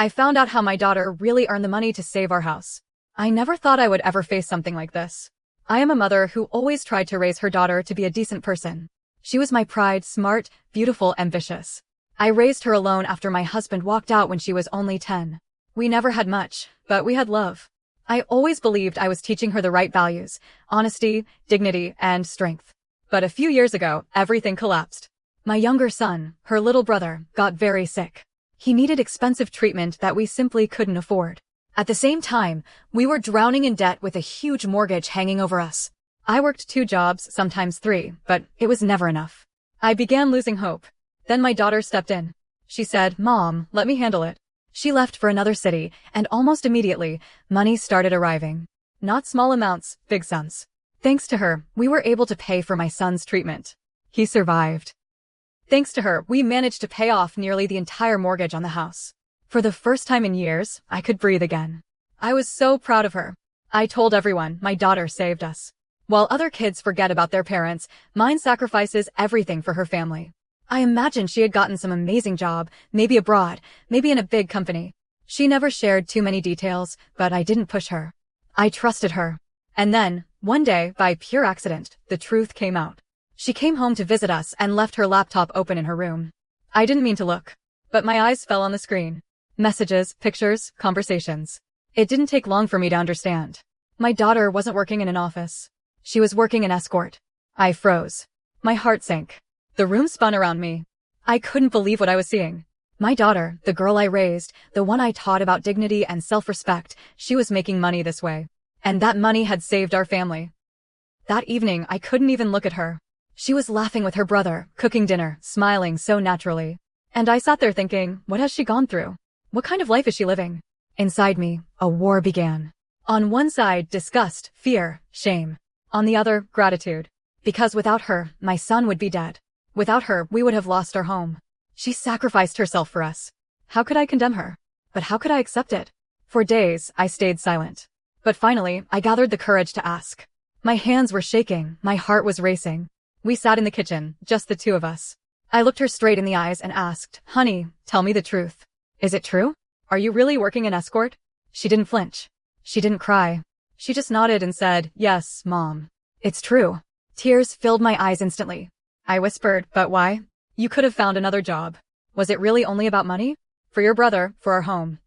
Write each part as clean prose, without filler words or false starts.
I found out how my daughter really earned the money to save our house. I never thought I would ever face something like this. I am a mother who always tried to raise her daughter to be a decent person. She was my pride, smart, beautiful, ambitious. I raised her alone after my husband walked out when she was only 10. We never had much, but we had love. I always believed I was teaching her the right values, honesty, dignity, and strength. But a few years ago, everything collapsed. My younger son, her little brother, got very sick. He needed expensive treatment that we simply couldn't afford. At the same time, we were drowning in debt with a huge mortgage hanging over us. I worked 2 jobs, sometimes 3, but it was never enough. I began losing hope. Then my daughter stepped in. She said, "Mom, let me handle it." She left for another city, and almost immediately, money started arriving. Not small amounts, big sums. Thanks to her, we were able to pay for my son's treatment. He survived. Thanks to her, we managed to pay off nearly the entire mortgage on the house. For the first time in years, I could breathe again. I was so proud of her. I told everyone my daughter saved us. While other kids forget about their parents, mine sacrifices everything for her family. I imagined she had gotten some amazing job, maybe abroad, maybe in a big company. She never shared too many details, but I didn't push her. I trusted her. And then, one day, by pure accident, the truth came out. She came home to visit us and left her laptop open in her room. I didn't mean to look, but my eyes fell on the screen. Messages, pictures, conversations. It didn't take long for me to understand. My daughter wasn't working in an office. She was working in escort. I froze. My heart sank. The room spun around me. I couldn't believe what I was seeing. My daughter, the girl I raised, the one I taught about dignity and self-respect, she was making money this way. And that money had saved our family. That evening, I couldn't even look at her. She was laughing with her brother, cooking dinner, smiling so naturally. And I sat there thinking, what has she gone through? What kind of life is she living? Inside me, a war began. On one side, disgust, fear, shame. On the other, gratitude. Because without her, my son would be dead. Without her, we would have lost our home. She sacrificed herself for us. How could I condemn her? But how could I accept it? For days, I stayed silent. But finally, I gathered the courage to ask. My hands were shaking, my heart was racing. We sat in the kitchen, just the 2 of us. I looked her straight in the eyes and asked, "Honey, tell me the truth. Is it true? Are you really working in escort?" She didn't flinch. She didn't cry. She just nodded and said, "Yes, Mom. It's true." Tears filled my eyes instantly. I whispered, "But why? You could have found another job. Was it really only about money? For your brother, for our home?"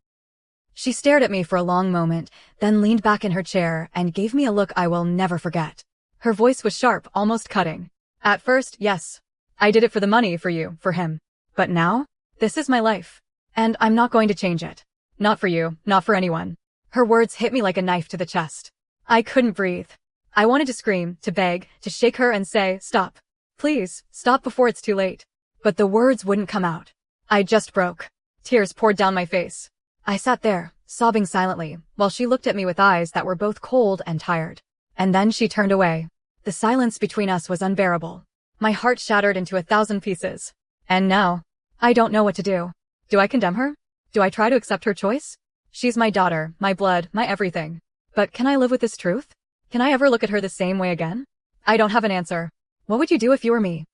She stared at me for a long moment, then leaned back in her chair and gave me a look I will never forget. Her voice was sharp, almost cutting. "At first, yes. I did it for the money, for you, for him. But now? This is my life. And I'm not going to change it. Not for you, not for anyone." Her words hit me like a knife to the chest. I couldn't breathe. I wanted to scream, to beg, to shake her and say, "Stop. Please, stop before it's too late." But the words wouldn't come out. I just broke. Tears poured down my face. I sat there, sobbing silently, while she looked at me with eyes that were both cold and tired. And then she turned away. The silence between us was unbearable. My heart shattered into 1,000 pieces. And now, I don't know what to do. Do I condemn her? Do I try to accept her choice? She's my daughter, my blood, my everything. But can I live with this truth? Can I ever look at her the same way again? I don't have an answer. What would you do if you were me?